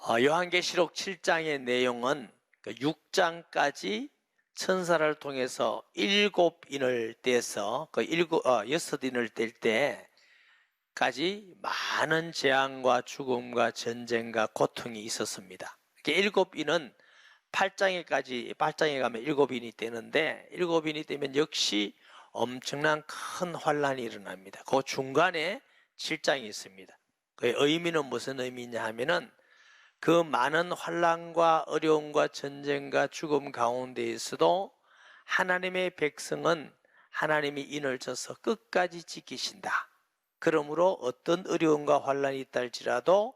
요한계시록 7장의 내용은 6장까지 천사를 통해서 7인을 떼서 6인을 뗄 때까지 많은 재앙과 죽음과 전쟁과 고통이 있었습니다. 7인은 8장에 가면 7인이 되는데 7인이 되면 역시 엄청난 큰 환란이 일어납니다. 그 중간에 7장이 있습니다. 그 의미는 무슨 의미냐 하면은 그 많은 환난과 어려움과 전쟁과 죽음 가운데에서도 하나님의 백성은 하나님이 인을 쳐서 끝까지 지키신다. 그러므로 어떤 어려움과 환난이 있다 할지라도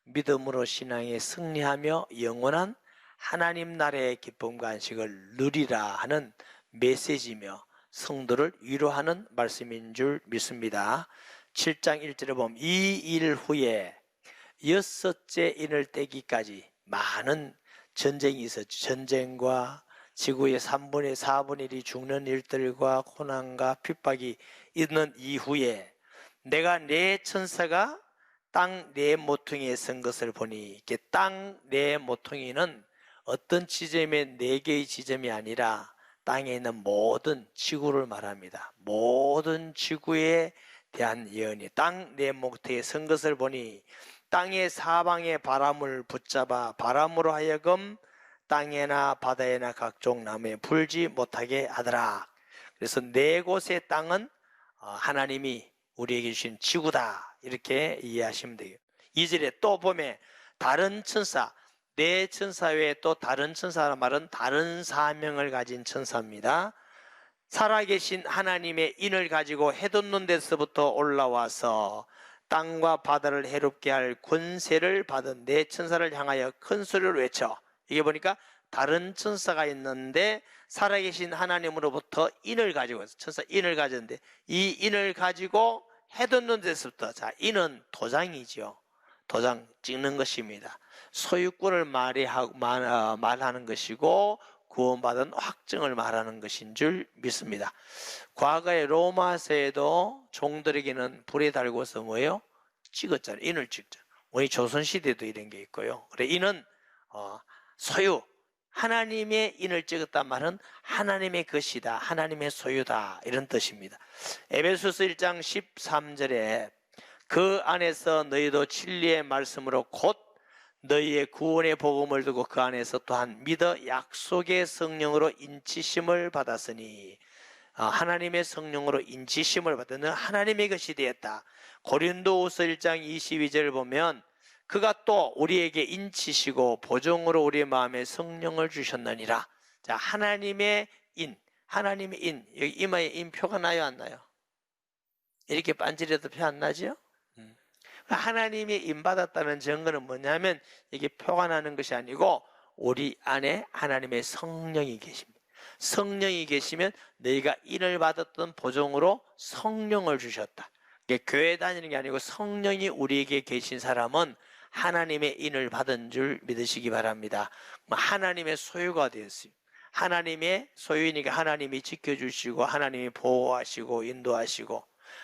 믿음으로 신앙에 승리하며 영원한 하나님 나라의 기쁨과 안식을 누리라 하는 메시지며 성도를 위로하는 말씀인 줄 믿습니다. 7장 1절에 보면 이 일 후에 6째 인을 떼기까지 많은 전쟁이 있었죠. 전쟁과 지구의 3분의 4분의 1이 죽는 일들과 고난과 핍박이 있는 이후에 내가 내 천사가 땅 네 모퉁이에 선 것을 보니, 땅 네 모퉁이는 어떤 지점의 4개의 지점이 아니라 땅에 있는 모든 지구를 말합니다. 모든 지구에 대한 예언이 땅 네 모퉁이에 선 것을 보니 땅의 사방의 바람을 붙잡아 바람으로 하여금 땅에나 바다에나 각종 나무에 불지 못하게 하더라. 그래서 4곳의 땅은 하나님이 우리에게 주신 지구다, 이렇게 이해하시면 돼요. 2절에 또 보면 다른 천사, 네 천사 외에 또 다른 천사라는 말은 다른 사명을 가진 천사입니다. 살아계신 하나님의 인을 가지고 해돋는 데서부터 올라와서 땅과 바다를 해롭게 할 권세를 받은 네 천사를 향하여 큰 소리를 외쳐. 이게 보니까 다른 천사가 있는데 살아계신 하나님으로부터 인을 가지고, 천사 인을 가졌는데 이 인을 가지고 해돋는 데서부터, 자, 인은 도장이죠. 도장 찍는 것입니다. 소유권을 말하는 것이고 구원받은 확증을 말하는 것인 줄 믿습니다. 과거에 로마서에도 종들에게는 불에 달고서 뭐예요? 찍었잖아요. 인을 찍죠. 우리 조선시대도 이런 게 있고요. 그래, 인은 소유, 하나님의 인을 찍었단 말은 하나님의 것이다, 하나님의 소유다, 이런 뜻입니다. 에베소서 1장 13절에 그 안에서 너희도 진리의 말씀으로 곧 너희의 구원의 복음을 두고 그 안에서 또한 믿어 약속의 성령으로 인치심을 받았으니, 하나님의 성령으로 인치심을 받은 하나님의 것이 되었다. 고린도후서 1장 22절을 보면 그가 또 우리에게 인치시고 보정으로 우리의 마음에 성령을 주셨느니라. 자, 하나님의 인, 하나님의 인, 여기 이마에 인표가 나요, 안 나요? 이렇게 반지라도 표 안 나죠? 하나님이 인받았다는 증거는 뭐냐면 이게 표가 나는 것이 아니고 우리 안에 하나님의 성령이 계십니다. 성령이 계시면 너희가 인을 받았던 보정으로 성령을 주셨다. 이게 교회 다니는 게 아니고 성령이 우리에게 계신 사람은 하나님의 인을 받은 줄 믿으시기 바랍니다. 하나님의 소유가 되었어요. 하나님의 소유이니까 하나님이 지켜주시고 하나님이 보호하시고 인도하시고,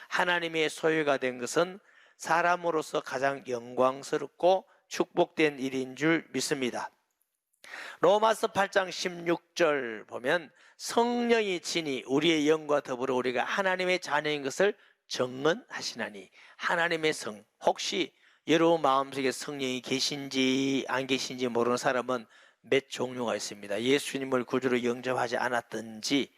하나님의 소유가 된 것은 사람으로서 가장 영광스럽고 축복된 일인 줄 믿습니다. 로마서 8장 16절 보면 성령이 친히 우리의 영과 더불어 우리가 하나님의 자녀인 것을 증언하시나니, 하나님의 성, 혹시 여러분 마음속에 성령이 계신지 안 계신지 모르는 사람은 몇 종류가 있습니다. 예수님을 구주로 영접하지 않았든지,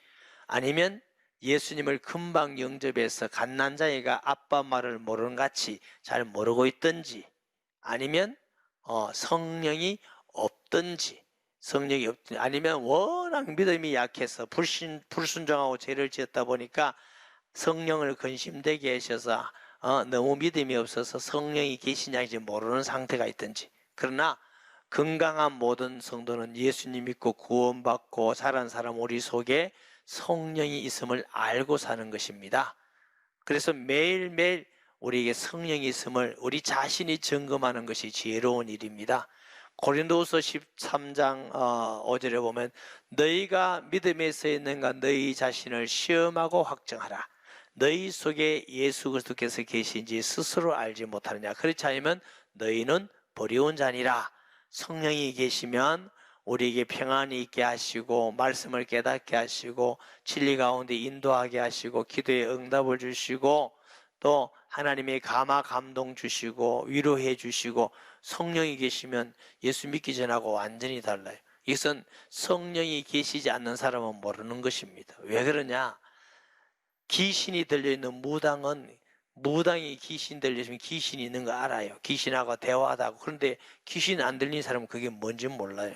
아니면 예수님을 금방 영접해서 갓난자애가 아빠 말을 모르는 같이 잘 모르고 있든지, 아니면 성령이 없든지, 아니면 워낙 믿음이 약해서 불순종하고 죄를 지었다 보니까 성령을 근심되게 하셔서 너무 믿음이 없어서 성령이 계시냐인지 모르는 상태가 있든지. 그러나 건강한 모든 성도는 예수님 믿고 구원받고 자란 사람 우리 속에 성령이 있음을 알고 사는 것입니다. 그래서 매일매일 우리에게 성령이 있음을 우리 자신이 점검하는 것이 지혜로운 일입니다. 고린도후서 13장 5절에 보면 너희가 믿음에 서 있는가 너희 자신을 시험하고 확정하라. 너희 속에 예수 그리스도께서 계신지 스스로 알지 못하느냐. 그렇지 않으면 너희는 버려온 자니라. 성령이 계시면 우리에게 평안이 있게 하시고 말씀을 깨닫게 하시고 진리 가운데 인도하게 하시고 기도에 응답을 주시고 또 하나님의 감화 감동 주시고 위로해 주시고 성령이 계시면 예수 믿기 전하고 완전히 달라요. 이것은 성령이 계시지 않는 사람은 모르는 것입니다. 왜 그러냐? 귀신이 들려있는 무당이 귀신 들려있으면 귀신이 있는 거 알아요. 귀신하고 대화하다고. 그런데 귀신 안 들리는 사람은 그게 뭔지 몰라요.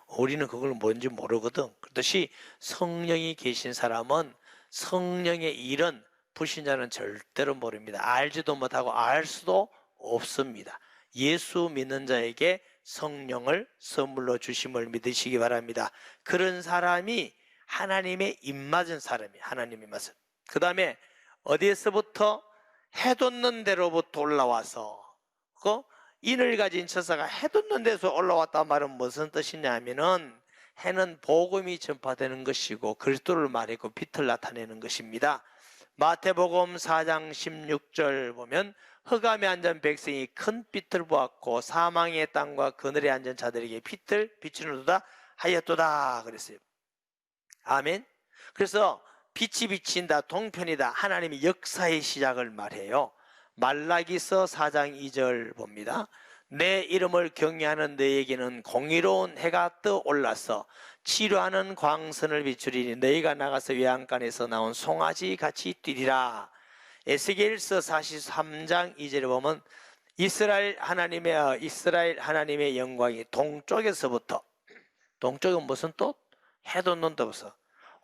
우리는 그걸 뭔지 모르거든. 그렇듯이 성령이 계신 사람은 성령의 일은 불신자는 절대로 모릅니다. 알지도 못하고 알 수도 없습니다. 예수 믿는 자에게 성령을 선물로 주심을 믿으시기 바랍니다. 그런 사람이 하나님의 입맞은 사람이에요. 하나님의 입맞은. 그 다음에 어디에서부터? 해돋는 데로부터 올라와서 그 인을 가진 천사가 해돋는 데서 올라왔단 말은 무슨 뜻이냐면은 해는 복음이 전파되는 것이고 그리스도를 말했고 빛을 나타내는 것입니다. 마태복음 4장 16절 보면 흑암에 앉은 백성이 큰 빛을 보았고 사망의 땅과 그늘에 앉은 자들에게 빛을 비추는도다 하였도다 그랬어요. 아멘. 그래서 빛이 비친다, 동편이다, 하나님의 역사의 시작을 말해요. 말라기서 4장 2절 봅니다. 내 이름을 경외하는 너에게는 공의로운 해가 떠올라서 치료하는 광선을 비추리니 너희가 나가서 외양간에서 나온 송아지 같이 뛰리라. 에스겔서 43장 2절에 보면 이스라엘 하나님의 영광이 동쪽에서부터, 동쪽은 무슨 뜻? 해돋는 데서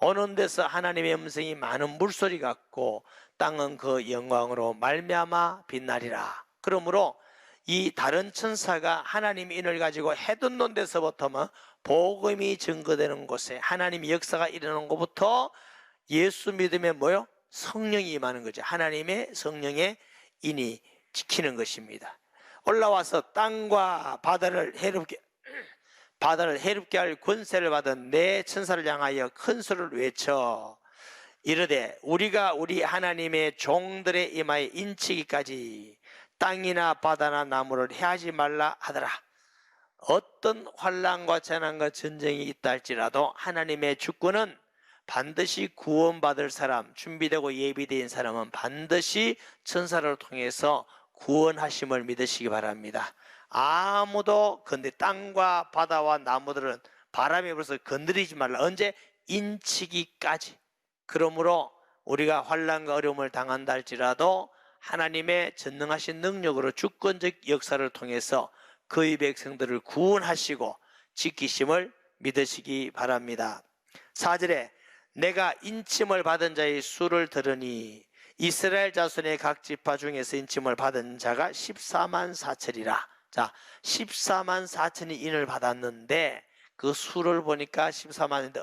어느 데서 하나님의 음성이 많은 물소리 같고 땅은 그 영광으로 말미암아 빛나리라. 그러므로 이 다른 천사가 하나님의 인을 가지고 해돋는 데서부터 복음이 증거되는 곳에 하나님의 역사가 일어나는 것부터 예수 믿음에 뭐요? 성령이 임하는 거죠. 하나님의 성령의 인이 지키는 것입니다. 올라와서 땅과 바다를 해롭게 할 권세를 받은 내 천사를 향하여 큰 소리를 외쳐 이르되 우리가 우리 하나님의 종들의 이마에 인치기까지 땅이나 바다나 나무를 해하지 말라 하더라. 어떤 환난과 재난과 전쟁이 있다 할지라도 하나님의 주권은 반드시 구원받을 사람, 준비되고 예비된 사람은 반드시 천사를 통해서 구원하심을 믿으시기 바랍니다. 아무도 근데 땅과 바다와 나무들은 바람이 불어서 건드리지 말라. 언제? 인치기까지. 그러므로 우리가 환난과 어려움을 당한다 할지라도 하나님의 전능하신 능력으로 주권적 역사를 통해서 그의 백성들을 구원하시고 지키심을 믿으시기 바랍니다. 4절에 내가 인침을 받은 자의 수를 들으니 이스라엘 자손의 각 지파 중에서 인침을 받은 자가 14만 4천이라. 자, 14만 4천이 인을 받았는데 그 수를 보니까 14만인데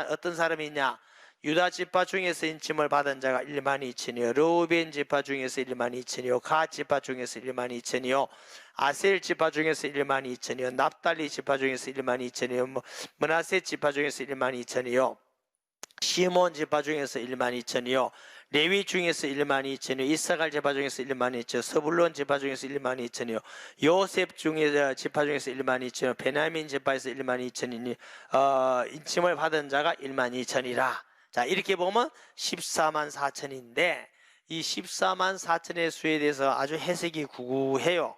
어떤 사람이 있냐? 유다 지파 중에서 인침을 받은 자가 1만 2천이요 르우벤 지파 중에서 1만 2천이요 갓 지파 중에서 1만 2천이요 아셀 지파 중에서 1만 2천이요 납달리 지파 중에서 1만 2천이요 므낫세 지파 중에서 1만 2천이요 시몬 지파 중에서 1만 2천이요 레위 중에서 1만 2천이요 이사갈 지파 중에서 1만 2천 서불론 지파 중에서 1만 2천이요 요셉 지파 중에서 1만 2천이요 베냐민 지파에서 1만 2천이니 인침을 받은 자가 1만 2천이라. 자, 이렇게 보면 14만 4천인데 이 14만 4천의 수에 대해서 아주 해석이 구구해요.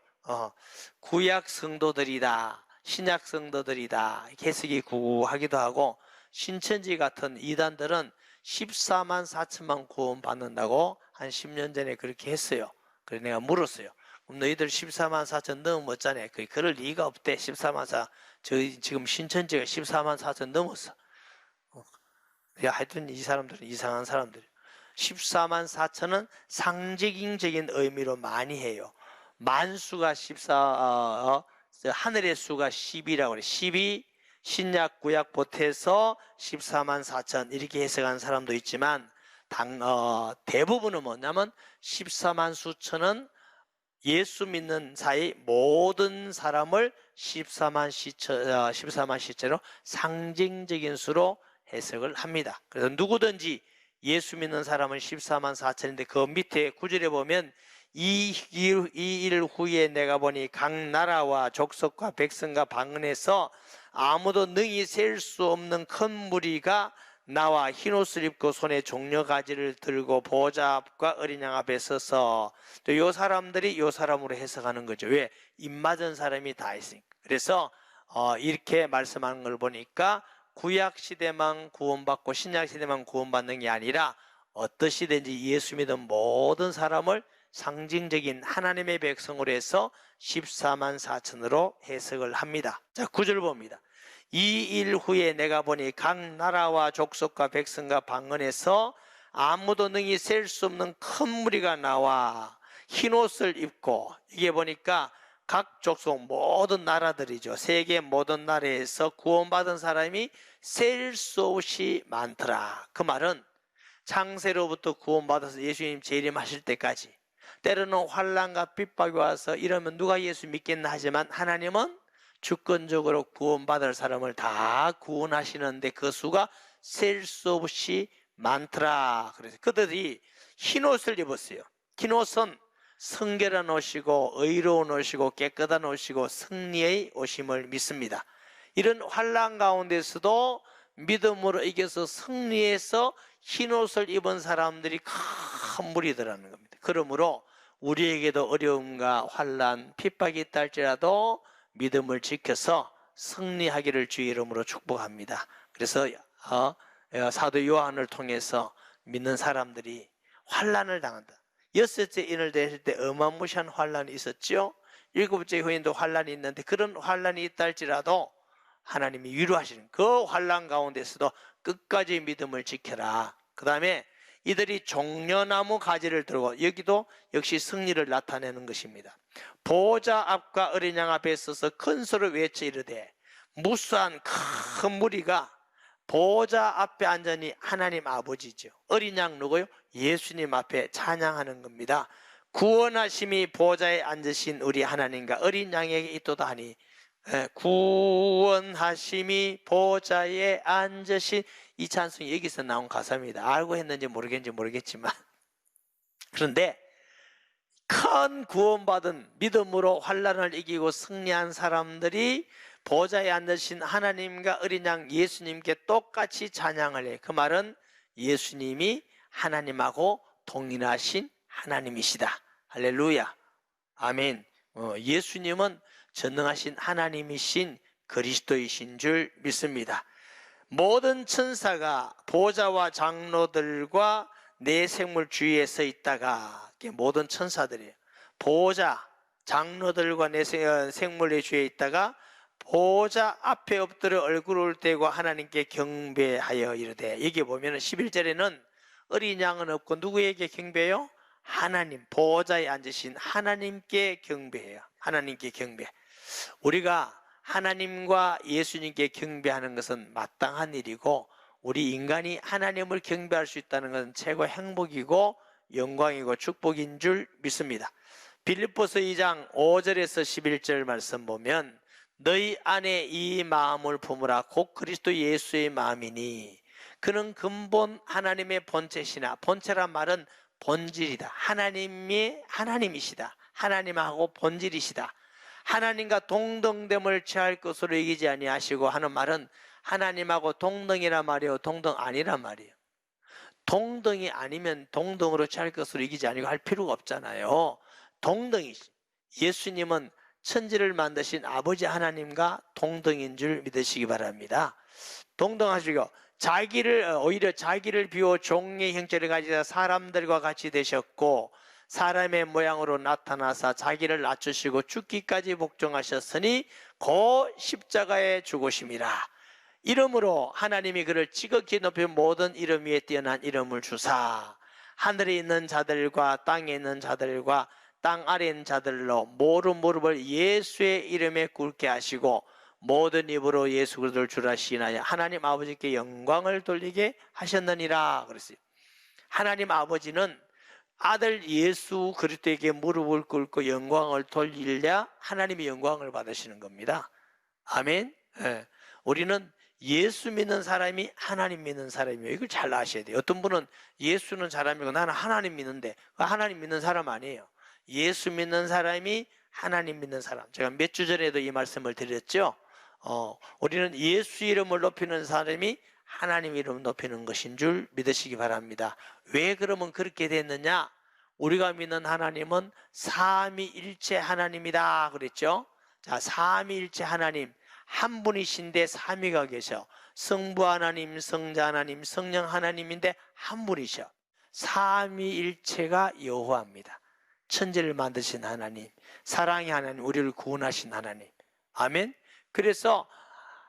구약 성도들이다, 신약 성도들이다, 해석이 구구하기도 하고 신천지 같은 이단들은 14만 4천만 구원 받는다고 한 10년 전에 그렇게 했어요. 그래서 내가 물었어요. 그럼 너희들 14만 4천 넘었잖아요. 그럴 리가 없대. 14만 4, 저희 지금 신천지가 14만 4천 넘었어. 하여튼 이 사람들은 이상한 사람들. 14만 4천은 상징적인 의미로 많이 해요. 만수가 하늘의 수가 10이라고 그래. 10이 신약 구약 보태서 14만 4천 이렇게 해석한 사람도 있지만 대부분은 뭐냐면 14만 수천은 예수 믿는 사이 모든 사람을 14만 시체로 상징적인 수로 해석을 합니다. 그래서 누구든지 예수 믿는 사람은 14만 4천인데 그 밑에 구절에 보면 이 일 후에 내가 보니 각 나라와 족속과 백성과 방언에서 아무도 능히 셀 수 없는 큰 무리가 나와 흰옷을 입고 손에 종려가지를 들고 보호자 앞과 어린 양 앞에 서서, 또 요 사람들이 요 사람으로 해석하는 거죠. 왜? 입맞은 사람이 다 있으니까. 그래서 이렇게 말씀하는 걸 보니까 구약 시대만 구원받고 신약 시대만 구원받는 게 아니라 어떠시든지 예수 믿은 모든 사람을 상징적인 하나님의 백성으로 해서 14만 4천으로 해석을 합니다. 자, 9절 봅니다. 이 일 후에 내가 보니 각 나라와 족속과 백성과 방언에서 아무도 능히 셀 수 없는 큰 무리가 나와 흰옷을 입고, 이게 보니까 각 족속 모든 나라들이죠. 세계 모든 나라에서 구원받은 사람이 셀 수 없이 많더라. 그 말은 창세로부터 구원받아서 예수님 재림하실 때까지, 때로는 환난과 핍박이 와서 이러면 누가 예수 믿겠나 하지만 하나님은 주권적으로 구원받을 사람을 다 구원하시는데 그 수가 셀 수 없이 많더라. 그래서 그들이 흰옷을 입었어요. 흰옷은 성결한 옷이고 의로운 옷이고 깨끗한 옷이고 승리의 옷임을 믿습니다. 이런 환난 가운데서도 믿음으로 이겨서 승리해서 흰옷을 입은 사람들이 큰 무리더라는 겁니다. 그러므로 우리에게도 어려움과 환난, 핍박이 있다 할지라도 믿음을 지켜서 승리하기를 주의 이름으로 축복합니다. 그래서 사도 요한을 통해서 믿는 사람들이 환난을 당한다. 여섯째 인을 대했을 때 어마무시한 환난이 있었죠. 일곱째 후인도 환난이 있는데 그런 환난이 있다 할지라도 하나님이 위로하시는 그 환난 가운데서도 끝까지 믿음을 지켜라. 그 다음에 이들이 종려나무 가지를 들고, 여기도 역시 승리를 나타내는 것입니다. 보호자 앞과 어린 양 앞에 서서 큰 소리로 외쳐 이르되, 무수한 큰 무리가 보호자 앞에 앉으니 하나님 아버지죠. 어린 양 누구요? 예수님 앞에 찬양하는 겁니다. 구원하심이 보호자에 앉으신 우리 하나님과 어린 양에게 있도다 하니, 구원하심이 보호자에 앉으신, 이 찬송이 여기서 나온 가사입니다. 알고 했는지 모르겠는지 모르겠지만, 그런데 큰 구원받은 믿음으로 환난을 이기고 승리한 사람들이 보호자에 앉으신 하나님과 어린 양 예수님께 똑같이 찬양을 해요. 그 말은 예수님이 하나님하고 동일하신 하나님이시다. 할렐루야, 아멘. 예수님은 전능하신 하나님이신 그리스도이신 줄 믿습니다. 모든 천사가 보호자와 장로들과 네 생물 주위에 서 있다가, 모든 천사들이에요. 보호자, 장로들과 네 생물의 주위에 있다가 보호자 앞에 엎드려 얼굴을 대고 하나님께 경배하여 이르되, 여기 보면 11절에는 어린 양은 없고 누구에게 경배해요? 하나님, 보호자에 앉으신 하나님께 경배해요. 하나님께 경배. 우리가 하나님과 예수님께 경배하는 것은 마땅한 일이고, 우리 인간이 하나님을 경배할 수 있다는 것은 최고 행복이고 영광이고 축복인 줄 믿습니다. 빌립보서 2장 5절에서 11절 말씀 보면, 너희 안에 이 마음을 품으라 곧 그리스도 예수의 마음이니 그는 근본 하나님의 본체시나, 본체란 말은 본질이다. 하나님이 하나님이시다. 하나님하고 본질이시다. 하나님과 동등됨을 취할 것으로 여기지 아니하시고 하는 말은 하나님하고 동등이란 말이에요, 동등 아니란 말이에요. 동등이 아니면 동등으로 취할 것으로 여기지 아니고 할 필요가 없잖아요. 동등이시. 예수님은 천지를 만드신 아버지 하나님과 동등인 줄 믿으시기 바랍니다. 동등하시고 오히려 자기를 비워 종의 형체를 가지사 사람들과 같이 되셨고 사람의 모양으로 나타나사 자기를 낮추시고 죽기까지 복종하셨으니 곧 십자가에 죽으심이라. 이름으로 하나님이 그를 지극히 높이 모든 이름 위에 뛰어난 이름을 주사 하늘에 있는 자들과 땅에 있는 자들과 땅 아래에 있는 자들로 모든 무릎을 예수의 이름에 꿇게 하시고 모든 입으로 예수 그리스도를 주라 시인하여 하나님 아버지께 영광을 돌리게 하셨느니라 그랬어요. 하나님 아버지는 아들 예수 그리스도에게 무릎을 꿇고 영광을 돌리려 하나님이 영광을 받으시는 겁니다. 아멘. 네. 우리는 예수 믿는 사람이 하나님 믿는 사람이에요. 이걸 잘 아셔야 돼요. 어떤 분은 예수는 사람이고 나는 하나님 믿는데 하나님 믿는 사람 아니에요. 예수 믿는 사람이 하나님 믿는 사람. 제가 몇 주 전에도 이 말씀을 드렸죠. 우리는 예수 이름을 높이는 사람이 하나님 이름을 높이는 것인 줄 믿으시기 바랍니다. 왜 그러면 그렇게 됐느냐? 우리가 믿는 하나님은 삼위일체 하나님이다 그랬죠. 자, 삼위일체 하나님 한 분이신데 삼위가 계셔. 성부 하나님, 성자 하나님, 성령 하나님인데 한 분이셔. 삼위일체가 여호와입니다. 천지를 만드신 하나님, 사랑의 하나님, 우리를 구원하신 하나님. 아멘. 그래서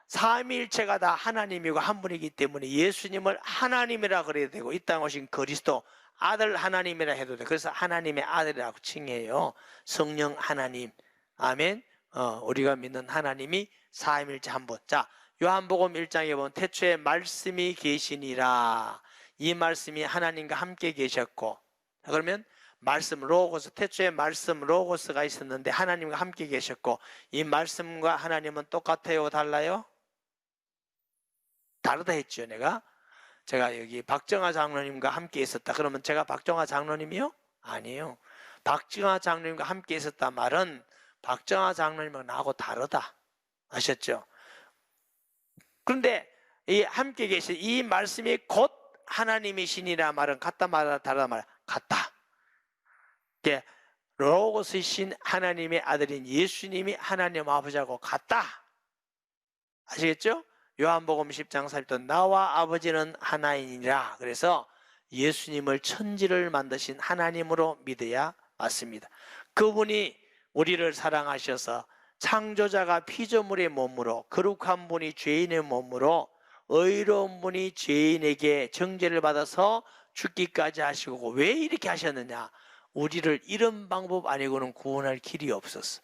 삼위일체가 다 하나님이고 한 분이기 때문에 예수님을 하나님이라 그래야 되고, 이 땅에 오신 그리스도 아들 하나님이라 해도 돼. 그래서 하나님의 아들이라고 칭해요. 성령 하나님. 아멘. 우리가 믿는 하나님이 삼위일체 한 분. 자, 요한복음 1장에 보면 태초에 말씀이 계시니라. 이 말씀이 하나님과 함께 계셨고, 그러면 말씀 로고스, 태초에 말씀 로고스가 있었는데 하나님과 함께 계셨고, 이 말씀과 하나님은 똑같아요, 달라요? 다르다 했죠. 제가 여기 박정아 장로님과 함께 있었다 그러면 제가 박정아 장로님이요? 아니에요. 박정아 장로님과 함께 있었다 말은 박정아 장로님하고 나하고 다르다. 아셨죠? 그런데 이 함께 계신 이 말씀이 곧 하나님이시니라 말은 같다 말이다 다르다 말이야? 같다. 로고스이신 하나님의 아들인 예수님이 하나님 아버지하고 같다. 아시겠죠? 요한복음 10장 40절 나와 아버지는 하나이니라. 그래서 예수님을 천지를 만드신 하나님으로 믿어야 맞습니다. 그분이 우리를 사랑하셔서 창조자가 피조물의 몸으로, 거룩한 분이 죄인의 몸으로, 의로운 분이 죄인에게 정죄를 받아서 죽기까지 하시고, 왜 이렇게 하셨느냐? 우리를 이런 방법 아니고는 구원할 길이 없었어.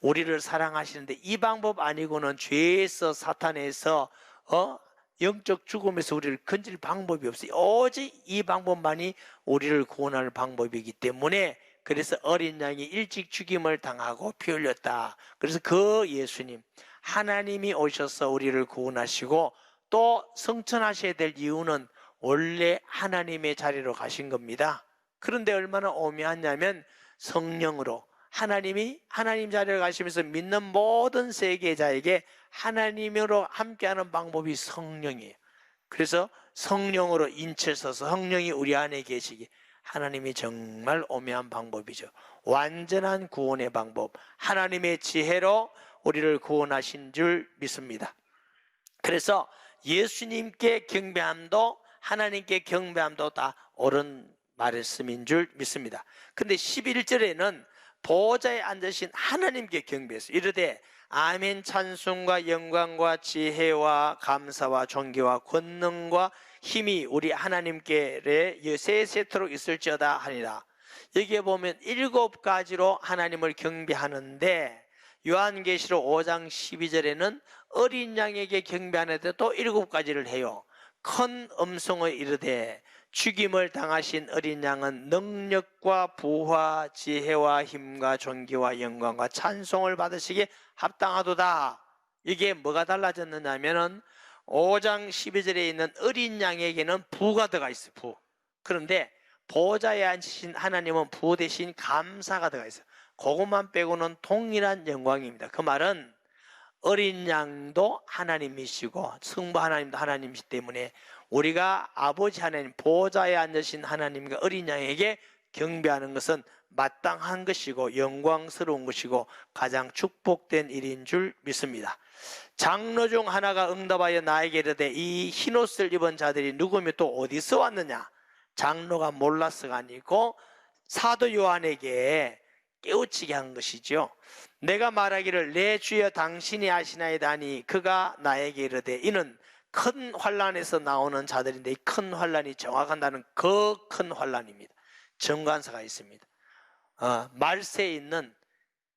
우리를 사랑하시는데 이 방법 아니고는 죄에서, 사탄에서 영적 죽음에서 우리를 건질 방법이 없어요. 오직 이 방법만이 우리를 구원할 방법이기 때문에, 그래서 어린 양이 일찍 죽임을 당하고 피 흘렸다. 그래서 그 예수님 하나님이 오셔서 우리를 구원하시고 또 성천하셔야 될 이유는 원래 하나님의 자리로 가신 겁니다. 그런데 얼마나 오묘하냐면 성령으로 하나님이 하나님 자리에 가시면서 믿는 모든 세계자에게 하나님으로 함께하는 방법이 성령이에요. 그래서 성령으로 인체 서서 성령이 우리 안에 계시기, 하나님이 정말 오묘한 방법이죠. 완전한 구원의 방법, 하나님의 지혜로 우리를 구원하신 줄 믿습니다. 그래서 예수님께 경배함도 하나님께 경배함도 다 옳은 말씀인 줄 믿습니다. 근데 11절에는 보좌에 앉으신 하나님께 경배했어요. 이르되 아멘 찬송과 영광과 지혜와 감사와 존귀와 권능과 힘이 우리 하나님께 세세토록 있을지어다 하니라. 여기에 보면 7가지로 하나님을 경배하는데, 요한계시록 5장 12절에는 어린 양에게 경배하는데 또 7가지를 해요. 큰 음성을 이르되 죽임을 당하신 어린 양은 능력과 부와 지혜와 힘과 존귀와 영광과 찬송을 받으시기에 합당하도다. 이게 뭐가 달라졌느냐 하면은 5장 12절에 있는 어린 양에게는 부가 들어가 있어요. 부. 그런데 보좌에 앉으신 하나님은 부 대신 감사가 들어가 있어요. 그것만 빼고는 동일한 영광입니다. 그 말은 어린 양도 하나님이시고 성부 하나님도 하나님이시기 때문에 우리가 아버지 하나님, 보좌에 앉으신 하나님과 어린 양에게 경배하는 것은 마땅한 것이고 영광스러운 것이고 가장 축복된 일인 줄 믿습니다. 장로 중 하나가 응답하여 나에게 이르되 이 흰옷을 입은 자들이 누구며 또 어디서 왔느냐? 장로가 몰라서가 아니고 사도 요한에게 깨우치게 한 것이죠. 내가 말하기를 내 주여 당신이 아시나이다 하니 그가 나에게 이르되 이는 큰 환난에서 나오는 자들인데, 이 큰 환난이 정확한다는 그 큰 환난입니다. 정관사가 있습니다. 말세에 있는,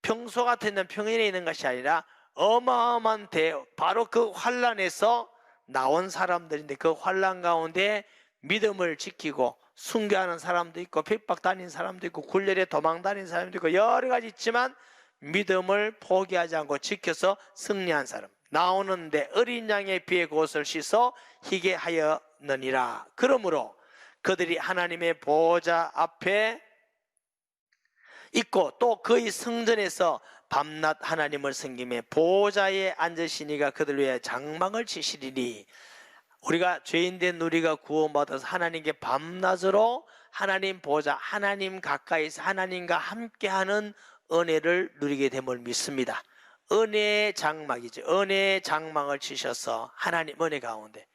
평소 같은 평일에 있는 것이 아니라 어마어마한 바로 그 환난에서 나온 사람들인데, 그 환난 가운데 믿음을 지키고 순교하는 사람도 있고 핍박 다닌 사람도 있고 굴절에 도망 다닌 사람도 있고 여러 가지 있지만 믿음을 포기하지 않고 지켜서 승리한 사람 나오는데, 어린 양의 피에 그것을 씻어 희게 하였느니라. 그러므로 그들이 하나님의 보좌 앞에 있고 또 그의 성전에서 밤낮 하나님을 섬기며 보좌에 앉으시니가 그들 위해 장막을 치시리니 우리가 죄인된 우리가 구원받아서 하나님께 밤낮으로 하나님 보좌, 하나님 가까이서 하나님과 함께하는 은혜를 누리게 됨을 믿습니다. 은혜의 장막이죠. 은혜의 장막을 치셔서 하나님 은혜 가운데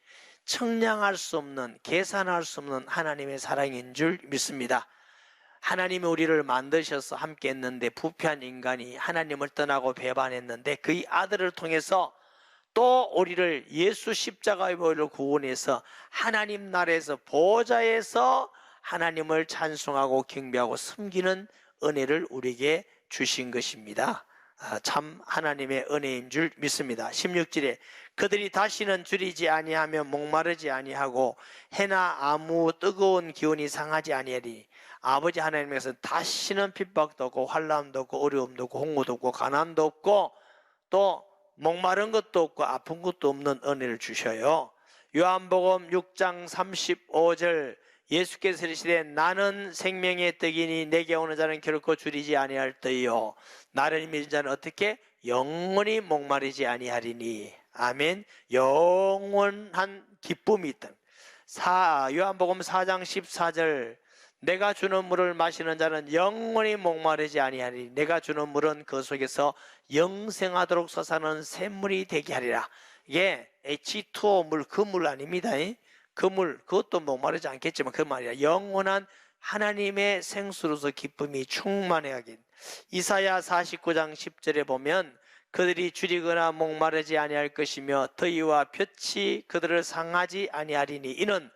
청량할 수 없는, 계산할 수 없는 하나님의 사랑인 줄 믿습니다. 하나님이 우리를 만드셔서 함께 했는데 부패한 인간이 하나님을 떠나고 배반했는데 그의 아들을 통해서 또 우리를 예수 십자가의 보혈로 구원해서 하나님 나라에서 보좌에서 하나님을 찬송하고 경배하고 섬기는 은혜를 우리에게 주신 것입니다. 참 하나님의 은혜인 줄 믿습니다. 16절에 그들이 다시는 줄이지 아니하며 목마르지 아니하고 해나 아무 뜨거운 기운이 상하지 아니하리니 아버지 하나님께서 다시는 핍박도 없고 환난도 없고 어려움도 없고 홍고도 없고 가난도 없고 또 목마른 것도 없고 아픈 것도 없는 은혜를 주셔요. 요한복음 6장 35절 예수께서 이르시되 나는 생명의 떡이니 내게 오는 자는 결코 줄이지 아니할 터이요 나를 믿는 자는 어떻게 영원히 목마르지 아니하리니. 아멘. 영원한 기쁨이 있다. 요한복음 4장 14절 내가 주는 물을 마시는 자는 영원히 목마르지 아니하리니 내가 주는 물은 그 속에서 영생하도록 솟아나는 샘물이 되게 하리라. 이게 H2O 물, 그 물 아닙니다. 그 물, 그것도 목마르지 않겠지만 그 말이야. 영원한 하나님의 생수로서 기쁨이 충만하게. 이사야 49장 10절에 보면 그들이 줄이거나 목마르지 아니할 것이며 더위와 볕이 그들을 상하지 아니하리니 이는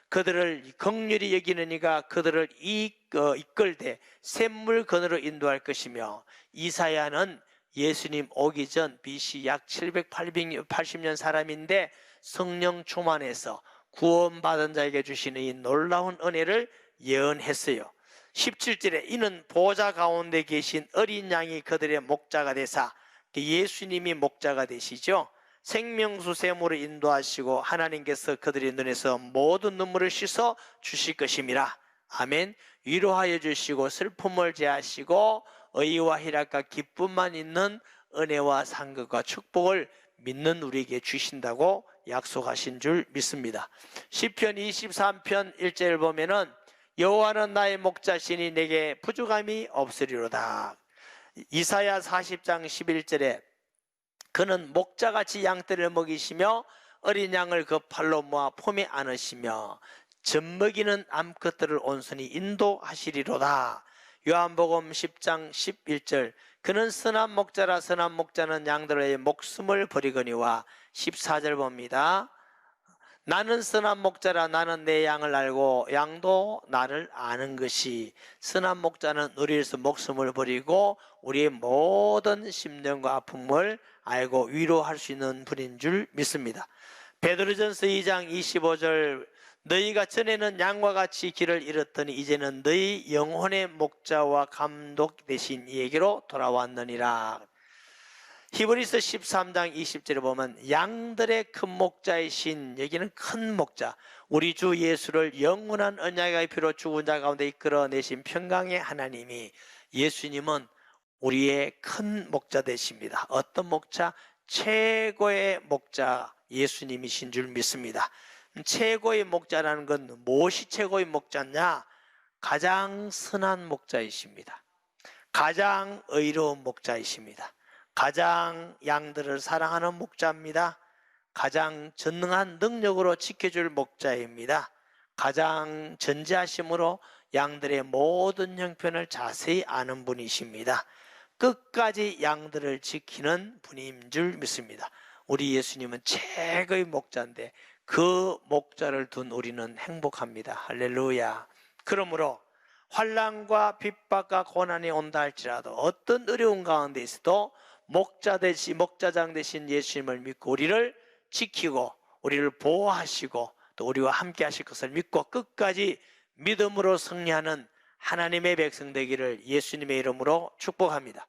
그들을 긍휼히 여기는 이가 그들을 이끌되 샘물 건으로 인도할 것이며. 이사야는 예수님 오기 전 BC 약 780년 사람인데 성령 충만해서 구원받은 자에게 주시는 이 놀라운 은혜를 예언했어요. 17절에 이는 보좌 가운데 계신 어린 양이 그들의 목자가 되사, 예수님이 목자가 되시죠. 생명수 샘으로 인도하시고 하나님께서 그들의 눈에서 모든 눈물을 씻어 주실 것임이라. 아멘. 위로하여 주시고 슬픔을 제하시고 의와 희락과 기쁨만 있는 은혜와 상급과 축복을 믿는 우리에게 주신다고 약속하신 줄 믿습니다. 시편 23편 1절을 보면은 여호와는 나의 목자시니 내게 부족함이 없으리로다. 이사야 40장 11절에 그는 목자같이 양떼를 먹이시며 어린 양을 그 팔로 모아 품에 안으시며 젖먹이는 암컷들을 온순히 인도하시리로다. 요한복음 10장 11절 그는 선한 목자라 선한 목자는 양들의 목숨을 버리거니와. 14절 봅니다. 나는 선한 목자라 나는 내 양을 알고 양도 나를 아는 것이. 선한 목자는 우리 위해서 목숨을 버리고 우리의 모든 심령과 아픔을 알고 위로할 수 있는 분인 줄 믿습니다. 베드로전서 2장 25절 너희가 전에는 양과 같이 길을 잃었더니 이제는 너희 영혼의 목자와 감독 되신 이에게로 돌아왔느니라. 히브리서 13장 20절에 보면 양들의 큰 목자이신, 여기는 큰 목자, 우리 주 예수를 영원한 언약의 피로 죽은 자 가운데 이끌어내신 평강의 하나님이, 예수님은 우리의 큰 목자 되십니다. 어떤 목자? 최고의 목자 예수님이신 줄 믿습니다. 최고의 목자라는 건 무엇이 최고의 목자냐? 가장 선한 목자이십니다. 가장 의로운 목자이십니다. 가장 양들을 사랑하는 목자입니다. 가장 전능한 능력으로 지켜줄 목자입니다. 가장 전지하심으로 양들의 모든 형편을 자세히 아는 분이십니다. 끝까지 양들을 지키는 분인 줄 믿습니다. 우리 예수님은 최고의 목자인데 그 목자를 둔 우리는 행복합니다. 할렐루야. 그러므로 환난과 핍박과 고난이 온다 할지라도 어떤 어려운 가운데 있어도 목자장 되신 예수님을 믿고 우리를 지키고 우리를 보호하시고 또 우리와 함께 하실 것을 믿고 끝까지 믿음으로 승리하는 하나님의 백성 되기를 예수님의 이름으로 축복합니다.